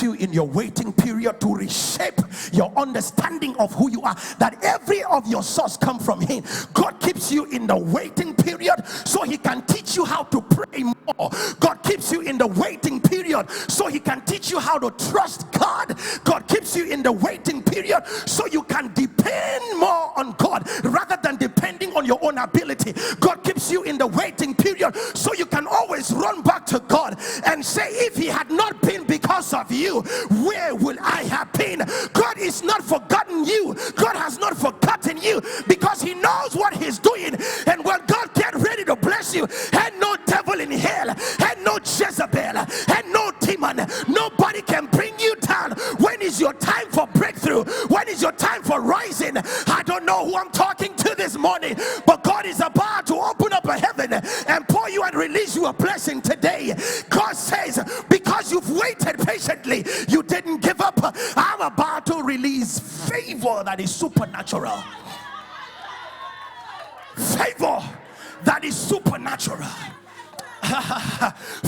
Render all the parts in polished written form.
you in your waiting period to reshape your understanding of who you are, that every of your source come from him. God keeps you in the waiting period so he can teach you how to pray more. God keeps you in the waiting period so he can teach you how to trust God. God keeps you in the waiting period so you can depend more on God rather than depending on your own ability. God keeps you in the waiting period so you can always run back to God and say, if he had not been because of you, where would I have been? God is not forgotten you. God has not forgotten you because he knows what he's doing. And when God get ready to bless you, and no devil in hell, and no Jezebel, and no demon, nobody can bring you down. When is your time for breakthrough? When is your time for rising? I don't know who I'm talking to this morning, but God is about to open up a heaven and pour you and release you a blessing today. God says, because you've waited patiently, you didn't give up, I'm about to release favor that is supernatural. Favor that is supernatural.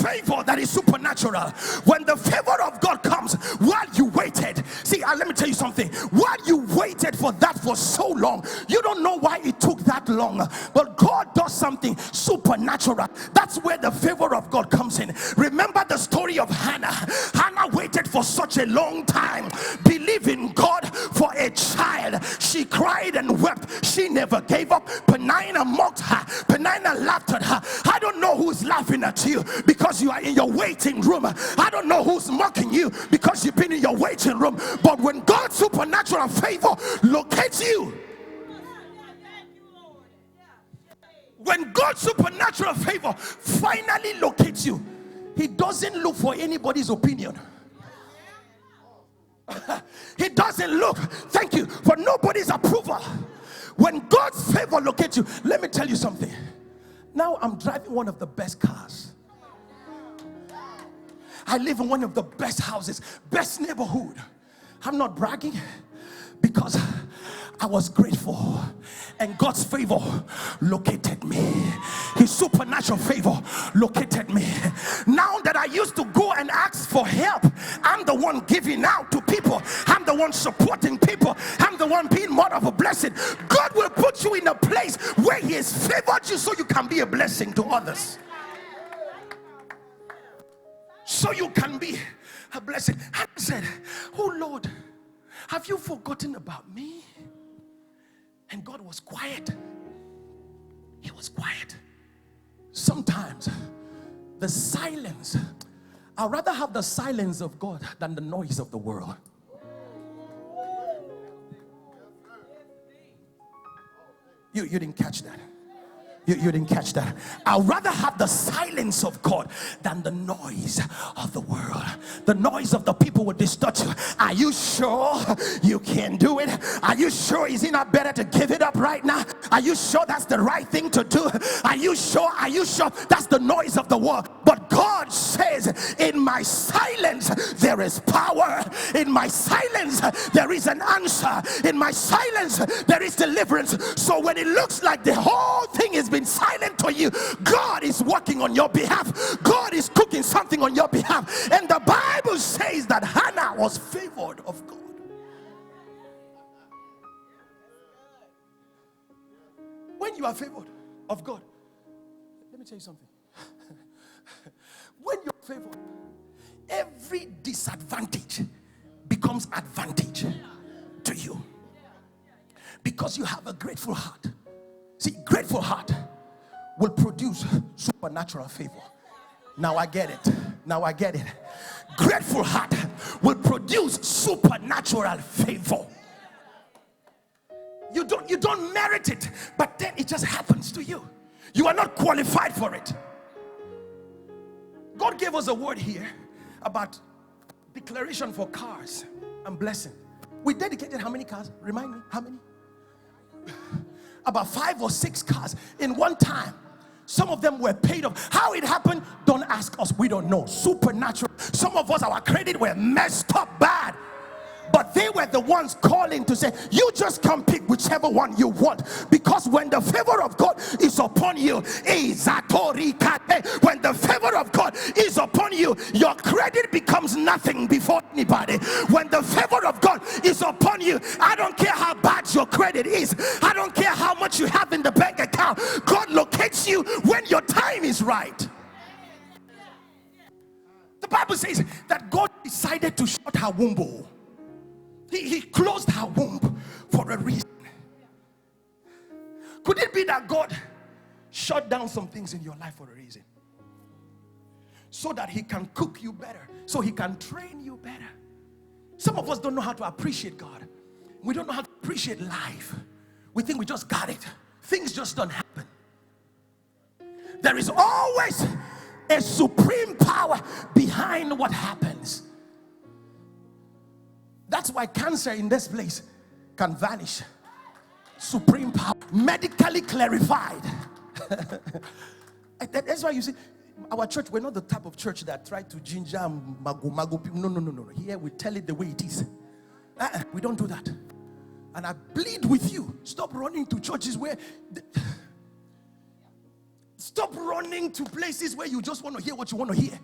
Favor that is supernatural. When the favor of God comes while you waited, see, let me tell you something. While you waited for that for so long, you don't know why it took that long, but God does something supernatural. That's where the favor of God comes in. Remember the story of Hannah. Hannah waited for such a long time, believing God for a child. She cried and wept. She never gave up. Peninnah mocked her. Peninnah laughed at her. I don't know who's laughing at you because you are in your waiting room. I don't know who's mocking you because you've been in your waiting room. But when God's supernatural favor locates you, when God's supernatural favor finally locates you, he doesn't look for anybody's opinion. He doesn't look, thank you, for nobody's approval. When God's favor locates you, let me tell you something. Now I'm driving one of the best cars. I live in one of the best houses, best neighborhood. I'm not bragging because I was grateful and God's favor located me. His supernatural favor located me. Now that I used to go and ask for help, I'm the one giving out to people. I'm the one supporting people. I'm the one being more of a blessing. God will put you in a place where he has favored you so you can be a blessing to others. So you can be a blessing. I said, oh Lord, have you forgotten about me? And God was quiet. He was quiet. Sometimes the silence, I'd rather have the silence of God than the noise of the world. You didn't catch that. You didn't catch that. I'd rather have the silence of God than the noise of the world. The noise of the people would distort you. Are you sure you can do it? Are you sure? Is it not better to give it up right now? Are you sure that's the right thing to do? Are you sure? Are you sure? That's the noise of the world. But God says, in my silence there is power. In my silence there is an answer. In my silence there is deliverance. So when it looks like the whole thing is been silent to you, God is working on your behalf. God is cooking something on your behalf. And the Bible says that Hannah was favored of God. When you are favored of God, let me tell you something. When you're favored, every disadvantage becomes advantage to you because you have a grateful heart. See, grateful heart will produce supernatural favor. Now I get it. Now I get it. Grateful heart will produce supernatural favor. You don't merit it, but then it just happens to you. You are not qualified for it. God gave us a word here about declaration for cars and blessing. We dedicated how many cars? Remind me, how many? About 5 or 6 cars in one time. Some of them were paid off. How it happened, don't ask us. We don't know. Supernatural. Some of us, our credit were messed up bad. But But they were the ones calling to say, you just come pick whichever one you want. Because when the favor of God is upon you, when the favor of God is upon you, your credit becomes nothing before anybody. When the favor of God is upon you, I don't care how bad your credit is, I don't care how much you have in the bank account, God locates you when your time is right. The Bible says that God decided to shut her womb. He closed her womb for a reason. Could it be that God shut down some things in your life for a reason? So that he can cook you better, so he can train you better. Some of us don't know how to appreciate God. We don't know how to appreciate life. We think we just got it. Things just don't happen. There is always a supreme power behind what happens. That's why cancer in this place can vanish. Supreme power, medically clarified. That's why you see, our church, we're not the type of church that try to ginger mago people. No. Here we tell it the way it is. We don't do that. And I plead with you, stop running to churches where stop running to places where you just want to hear what you want to hear.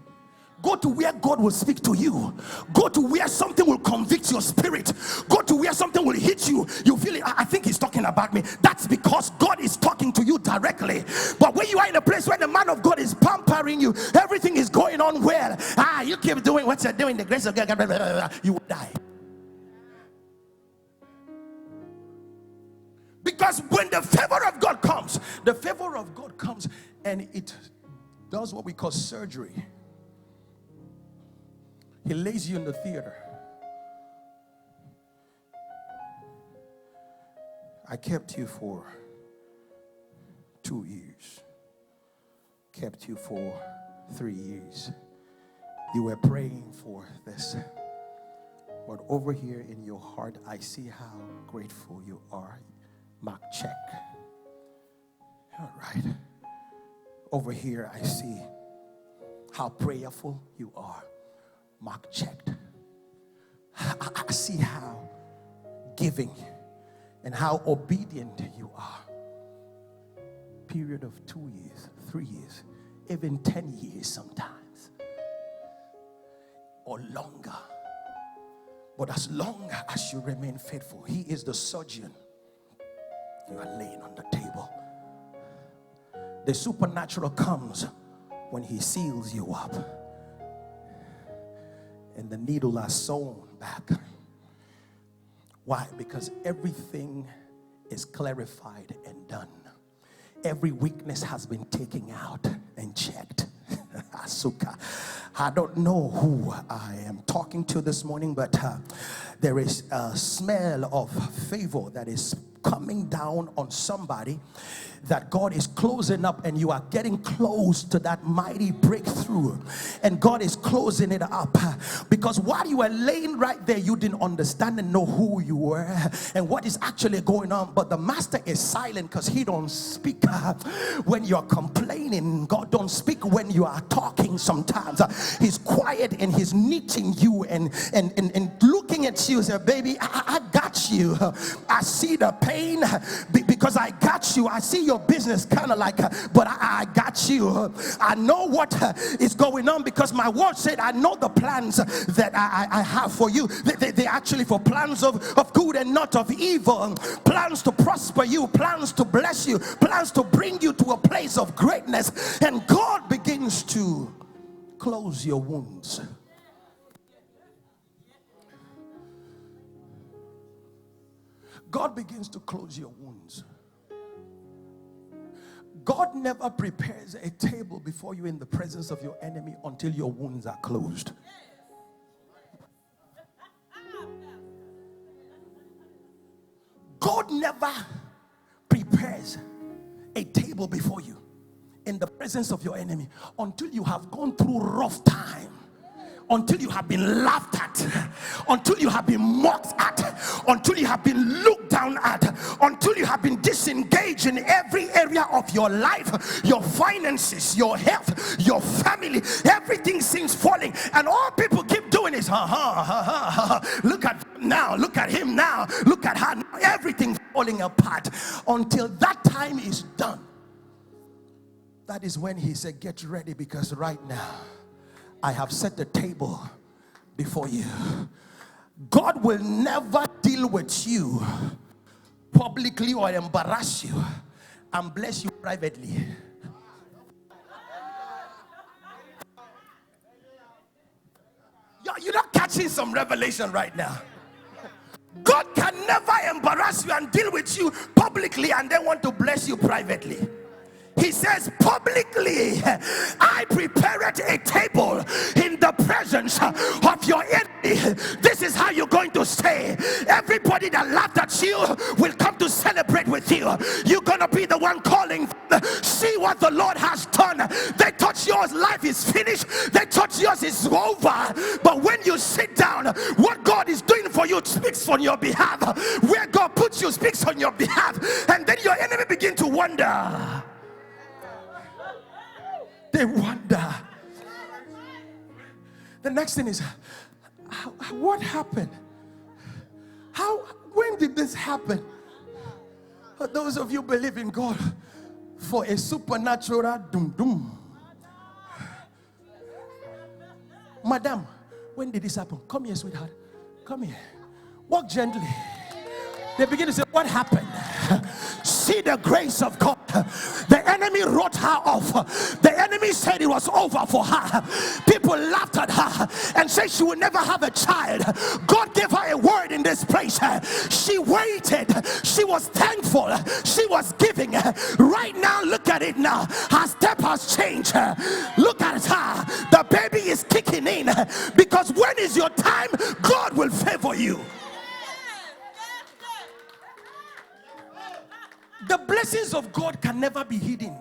Go to where God will speak to you. Go to where something will convict your spirit. Go to where something will hit you. You feel it. I think he's talking about me. That's because God is talking to you directly. But when you are in a place where the man of God is pampering you, everything is going on well. You keep doing what you're doing. The grace of God, you will die. Because when the favor of God comes, the favor of God comes and it does what we call surgery. He lays you in the theater. I kept you for 2 years. Kept you for 3 years. You were praying for this. But over here in your heart, I see how grateful you are. Mark check. All right. Over here, I see how prayerful you are. Mark checked. I see how giving and how obedient you are. Period of 2 years, 3 years, even 10 years sometimes, or longer. But as long as you remain faithful, he is the surgeon. You are laying on the table. The supernatural comes when he seals you up. And the needle are sewn back. Why? Because everything is clarified and done. Every weakness has been taken out and checked. Asuka. I don't know who I am talking to this morning, but there is a smell of favor that is coming down on somebody, that God is closing up, and you are getting close to that mighty breakthrough, and God is closing it up. Because while you were laying right there, you didn't understand and know who you were and what is actually going on. But the master is silent because he don't speak when you're complaining. God don't speak when you are talking. Sometimes he's quiet and he's knitting you and looking at you. Say, baby, I got you. I see the pain because I got you. I see your business kind of like, but I got you. I know what is going on because my word said, I know the plans that I have for you. They actually for plans of good and not of evil. Plans to prosper you, plans to bless you, plans to bring you to a place of greatness. And God begins to close your wounds. God begins to close your wounds. God never prepares a table before you in the presence of your enemy until your wounds are closed. God never prepares a table before you in the presence of your enemy until you have gone through rough time, until you have been laughed at, until you have been mocked at, until you have been looked down at, until you have been disengaged in every area of your life, your finances, your health, your family. Everything seems falling, and all people keep doing doing is ha ha ha ha ha. Look at him now, look at him now, look at her now. Everything falling apart. Until that time is done, that is when he said, get ready, because right now I have set the table before you. God will never deal with you publicly or embarrass you and bless you privately. You're not catching some revelation right now. God can never embarrass you and deal with you publicly and then want to bless you privately. He says publicly, I prepared a table in the presence of your enemy. This is how you're going to stay. Everybody that laughed at you will come to celebrate with you. You're going to be the one calling, see what the Lord has done. They thought yours life is finished. They thought yours is over. But when you sit down, what God is doing for you speaks on your behalf. Where God puts you speaks on your behalf. And then your enemy begin to wonder. They wonder. The next thing is, what happened? When did this happen? Those of you believe in God for a supernatural doom. Madam, when did this happen? Come here, sweetheart. Come here. Walk gently. They begin to say, what happened? See the grace of God. The enemy wrote her off. The enemy said it was over for her. People laughed at her and said she would never have a child. God gave her a word in this place. She waited. She was thankful. She was giving. Right now, look at it now. Her step has changed. Look at her. The baby is kicking in, because when is your time, God will favor you. The blessings of God can never be hidden.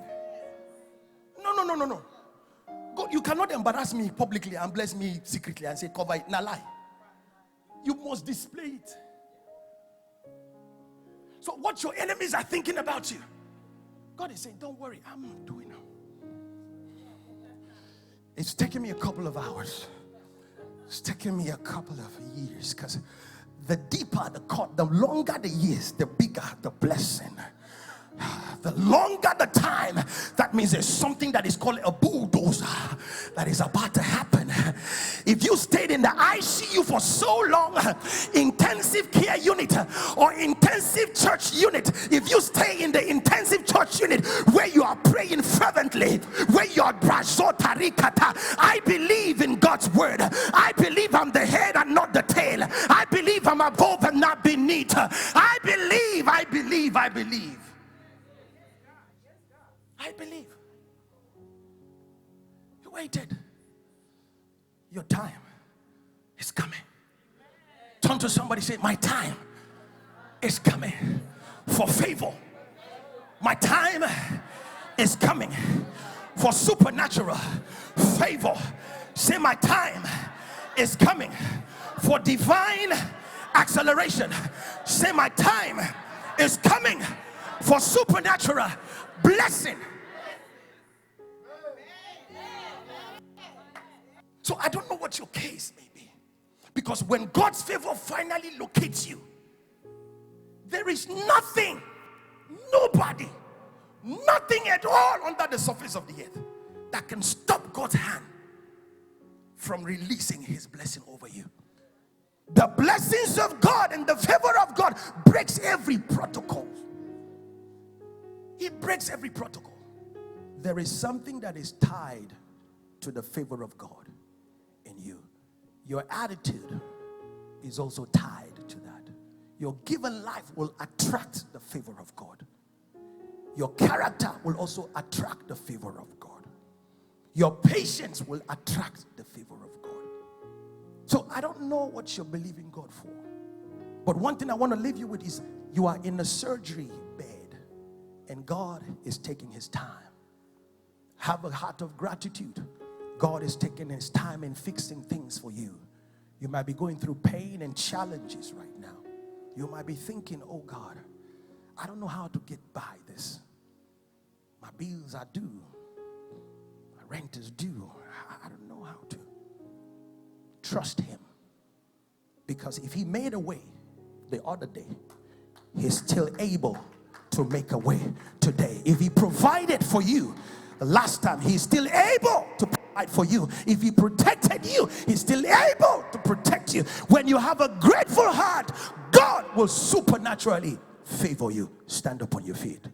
No. God, you cannot embarrass me publicly and bless me secretly and say cover it. Nah, lie. You must display it. So what your enemies are thinking about you, God is saying, don't worry, I'm doing it. It's taking me a couple of hours. It's taking me a couple of years, because the deeper the cut, the longer the years, the bigger the blessing. The longer the time, that means there's something that is called a bulldozer that is about to happen. If you stayed in the ICU for so long, intensive care unit or intensive church unit, if you stay in the intensive church unit where you are praying fervently, where you are brazotarikata, I believe in God's word. I believe I'm the head and not the tail. I believe I'm above and not beneath. I believe. I believe. You waited. Your time is coming. Turn to somebody, say, my time is coming for favor. My time is coming for supernatural favor. Say, my time is coming for divine acceleration. Say, my time is coming for supernatural blessing. So I don't know what your case may be, because when God's favor finally locates you, there is nothing, nobody, nothing at all under the surface of the earth that can stop God's hand from releasing his blessing over you. The blessings of God and the favor of God breaks every protocol. It breaks every protocol. There is something that is tied to the favor of God in you. Your attitude is also tied to that. Your given life will attract the favor of God. Your character will also attract the favor of God. Your patience will attract the favor of God. So I don't know what you're believing God for, but one thing I want to leave you with is, you are in a surgery bed and God is taking his time. Have a heart of gratitude. God is taking his time in fixing things for you. You might be going through pain and challenges right now. You might be thinking, oh God, I don't know how to get by this. My bills are due. My rent is due. I don't know how to. trust him. Because if he made a way the other day, he's still able to make a way today. If he provided for you the last time, he's still able to provide for you. If he protected you, he's still able to protect you. When you have a grateful heart, God will supernaturally favor you. Stand up on your feet.